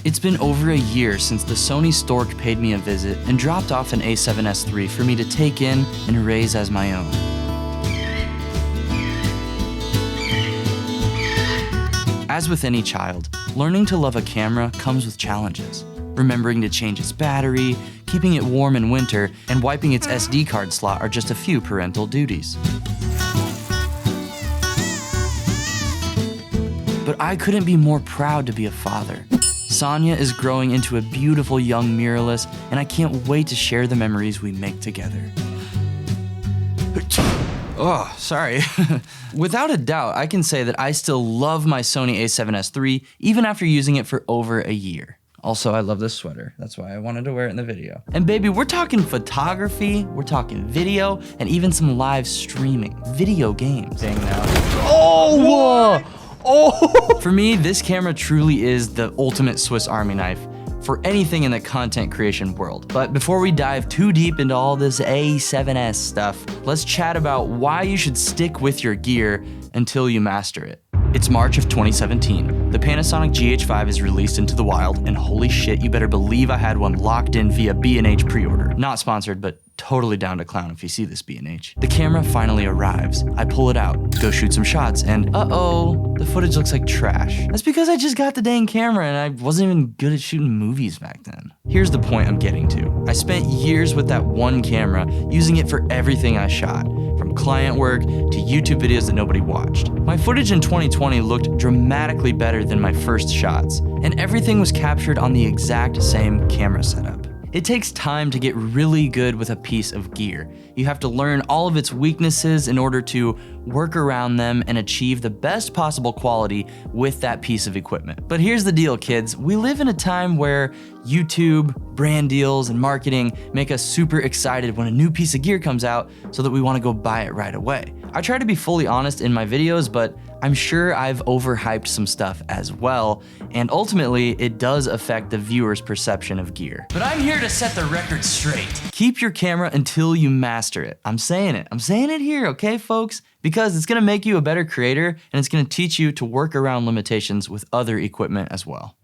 It's been over a year since the Sony Stork paid me a visit and dropped off an A7S III for me to take in and raise as my own. As with any child, learning to love a camera comes with challenges. Remembering to change its battery, keeping it warm in winter, and wiping its SD card slot are just a few parental duties. But I couldn't be more proud to be a father. Sonya is growing into a beautiful young mirrorless, and I can't wait to share the memories we make together. Oh, sorry. Without a doubt, I can say that I still love my Sony A7S III, even after using it for over a year. Also, I love this sweater. That's why I wanted to wear it in the video. And baby, we're talking photography, we're talking video, and even some live streaming. Video games. Dang now. Oh! Oh! For me, this camera truly is the ultimate Swiss Army knife for anything in the content creation world. But before we dive too deep into all this A7S stuff, let's chat about why you should stick with your gear until you master it. It's March of 2017. The Panasonic GH5 is released into the wild, and holy shit, you better believe I had one locked in via B&H pre-order. Not sponsored, but totally down to clown if you see this B&H. The camera finally arrives. I pull it out, go shoot some shots, and uh-oh, the footage looks like trash. That's because I just got the dang camera and I wasn't even good at shooting movies back then. Here's the point I'm getting to. I spent years with that one camera, using it for everything I shot, from client work to YouTube videos that nobody watched. My footage in 2020 looked dramatically better than my first shots, and everything was captured on the exact same camera setup. It takes time to get really good with a piece of gear. You have to learn all of its weaknesses in order to work around them and achieve the best possible quality with that piece of equipment. But here's the deal, kids. We live in a time where YouTube, brand deals, and marketing make us super excited when a new piece of gear comes out so that we want to go buy it right away. I try to be fully honest in my videos, but I'm sure I've overhyped some stuff as well, and ultimately it does affect the viewer's perception of gear. But I'm here to set the record straight. Keep your camera until you master it. I'm saying it here, okay folks? Because it's gonna make you a better creator, and it's gonna teach you to work around limitations with other equipment as well.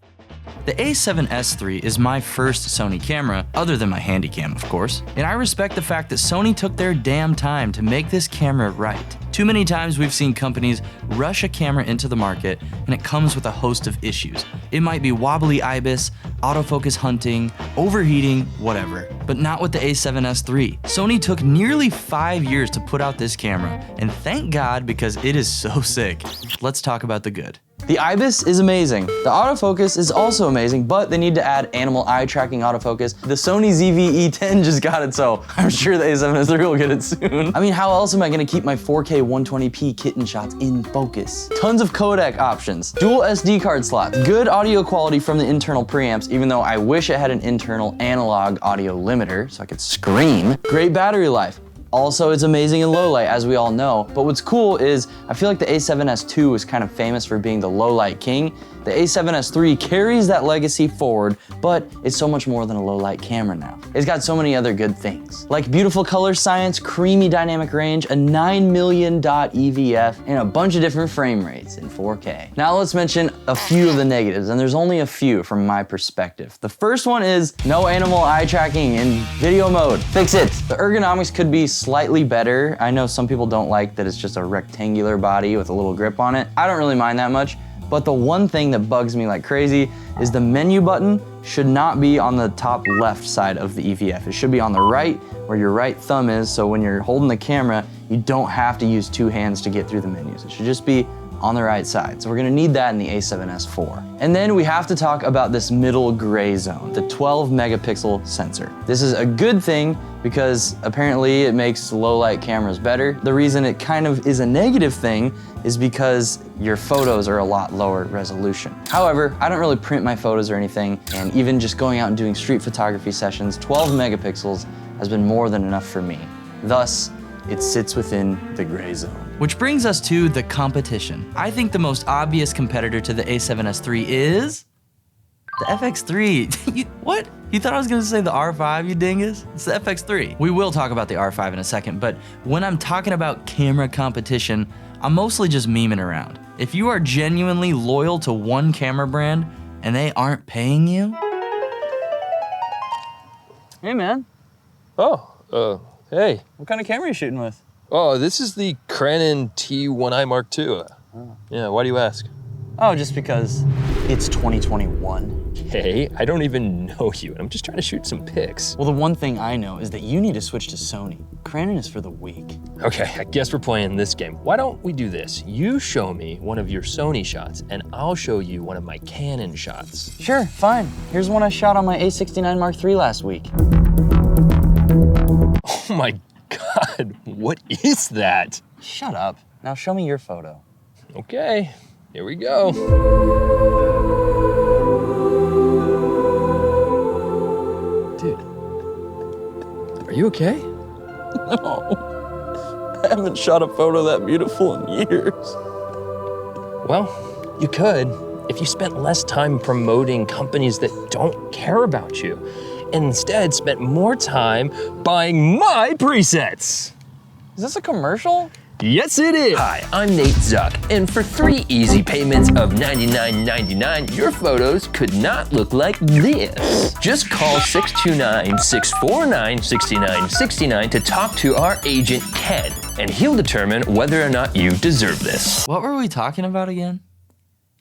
The A7S III is my first Sony camera, other than my Handycam, of course, and I respect the fact that Sony took their damn time to make this camera right. Too many times we've seen companies rush a camera into the market and it comes with a host of issues. It might be wobbly IBIS, autofocus hunting, overheating, whatever, but not with the A7S III. Sony took nearly 5 years to put out this camera, and thank God, because it is so sick. Let's talk about the good. The IBIS is amazing. The autofocus is also amazing, but they need to add animal eye tracking autofocus. The Sony ZV-E10 just got it, so I'm sure the A7S III will get it soon. I mean, how else am I gonna keep my 4K 120p kitten shots in focus? Tons of codec options, dual SD card slots, good audio quality from the internal preamps, even though I wish it had an internal analog audio limiter so I could scream. Great battery life. Also, it's amazing in low light, as we all know. But what's cool is, I feel like the A7S II was kind of famous for being the low light king. The A7S III carries that legacy forward, but it's so much more than a low light camera now. It's got so many other good things, like beautiful color science, creamy dynamic range, a 9 million dot EVF, and a bunch of different frame rates in 4K. Now let's mention a few of the negatives, and there's only a few from my perspective. The first one is no animal eye tracking in video mode. Fix it. The ergonomics could be slightly better. I know some people don't like that it's just a rectangular body with a little grip on it. I don't really mind that much. But the one thing that bugs me like crazy is the menu button should not be on the top left side of the EVF. It should be on the right, where your right thumb is, so when you're holding the camera, you don't have to use two hands to get through the menus. It should just be on the right side. So we're gonna need that in the A7S IV. And then we have to talk about this middle gray zone, the 12 megapixel sensor. This is a good thing because apparently it makes low light cameras better. The reason it kind of is a negative thing is because your photos are a lot lower resolution. However, I don't really print my photos or anything, and even just going out and doing street photography sessions, 12 megapixels has been more than enough for me. Thus, it sits within the gray zone. Which brings us to the competition. I think the most obvious competitor to the A7S III is the FX3. What? You thought I was gonna say the R5, you dingus? It's the FX3. We will talk about the R5 in a second, but when I'm talking about camera competition, I'm mostly just memeing around. If you are genuinely loyal to one camera brand, and they aren't paying you? Hey, man. Oh, hey. What kind of camera are you shooting with? Oh, this is the Canon T1i Mark II. Yeah, why do you ask? Oh, just because it's 2021. Hey, I don't even know you, and I'm just trying to shoot some pics. Well, the one thing I know is that you need to switch to Sony. Canon is for the weak. Okay, I guess we're playing this game. Why don't we do this? You show me one of your Sony shots, and I'll show you one of my Canon shots. Sure, fine. Here's one I shot on my A69 Mark III last week. Oh my God, what is that? Shut up. Now show me your photo. Okay, here we go. Dude. Are you okay? No. I haven't shot a photo that beautiful in years. Well, you could if you spent less time promoting companies that don't care about you, and instead spent more time buying my presets. Is this a commercial? Yes, it is. Hi, I'm Nate Zuck, and for 3 easy payments of $99.99, your photos could not look like this. Just call 629-649-6969 to talk to our agent, Ken, and he'll determine whether or not you deserve this. What were we talking about again?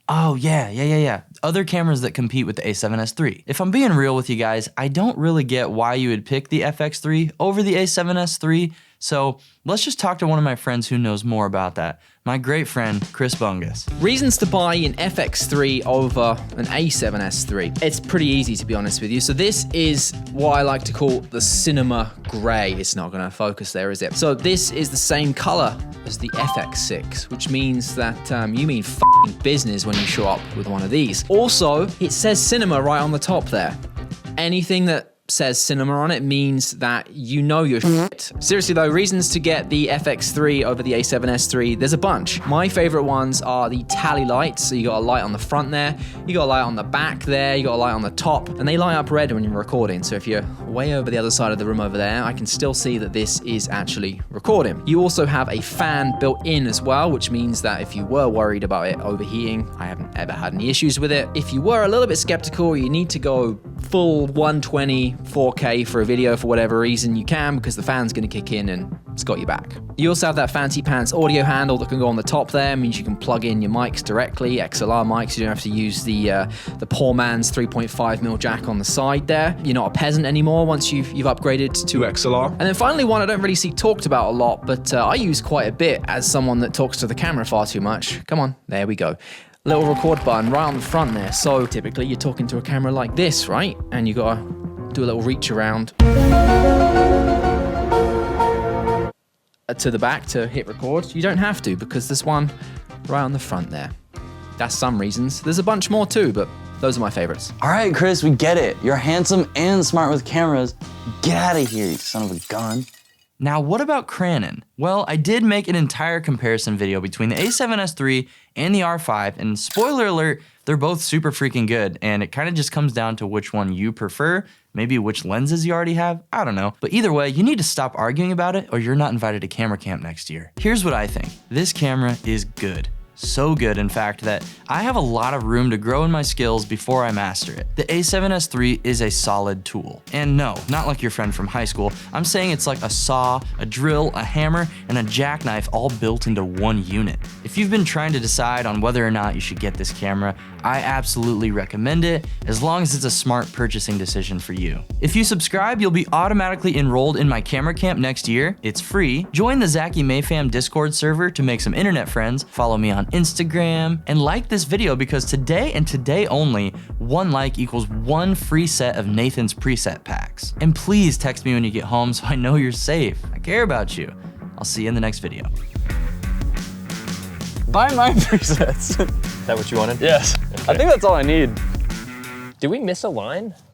Oh, yeah. Other cameras that compete with the A7S III. If I'm being real with you guys, I don't really get why you would pick the FX3 over the A7S III, so let's just talk to one of my friends who knows more about that. My great friend, Chris Bungus. Reasons to buy an FX3 over an A7S III. It's pretty easy, to be honest with you. So this is what I like to call the cinema gray. It's not gonna focus there, is it? So this is the same color as the FX6, which means that you mean f***ing business when you show up with one of these. Also, it says cinema right on the top there. Anything that says cinema on it means that you know your shit. Seriously though, reasons to get the FX3 over the A7S III, there's a bunch. My favorite ones are the tally lights. So you got a light on the front there, you got a light on the back there, you got a light on the top, and they light up red when you're recording. So if you're way over the other side of the room over there, I can still see that this is actually recording. You also have a fan built in as well, which means that if you were worried about it overheating, I haven't ever had any issues with it. If you were a little bit skeptical, you need to go full 120 4K for a video for whatever reason, you can, because the fan's gonna kick in and it's got your back. You also have that fancy pants audio handle that can go on the top there. It means you can plug in your mics directly, XLR mics. You don't have to use the poor man's 3.5mm jack on the side there. You're not a peasant anymore once you've upgraded to XLR. And then finally, one I don't really see talked about a lot, but I use quite a bit as someone that talks to the camera far too much. Come on, there we go. Little record button right on the front there. So typically you're talking to a camera like this, right? And you gotta do a little reach around to the back to hit record. You don't have to, because there's one right on the front there. That's some reasons. There's a bunch more too, but those are my favorites. All right, Chris, we get it. You're handsome and smart with cameras. Get out of here, you son of a gun. Now, what about Canon? Well, I did make an entire comparison video between the A7S III and the R5, and spoiler alert, they're both super freaking good, and it kind of just comes down to which one you prefer, maybe which lenses you already have, I don't know. But either way, you need to stop arguing about it or you're not invited to camera camp next year. Here's what I think. This camera is good. So good, in fact, that I have a lot of room to grow in my skills before I master it. The A7S III is a solid tool. And no, not like your friend from high school. I'm saying it's like a saw, a drill, a hammer, and a jackknife all built into one unit. If you've been trying to decide on whether or not you should get this camera, I absolutely recommend it, as long as it's a smart purchasing decision for you. If you subscribe, you'll be automatically enrolled in my camera camp next year. It's free. Join the Zachy Mayfam Discord server to make some internet friends. Follow me on Instagram, and like this video, because today and today only, 1 like equals 1 free set of Nathan's preset packs. And please text me when you get home so I know you're safe. I care about you. I'll see you in the next video. Buy my presets. Is that what you wanted? Yes. Okay. I think that's all I need. Did we miss a line?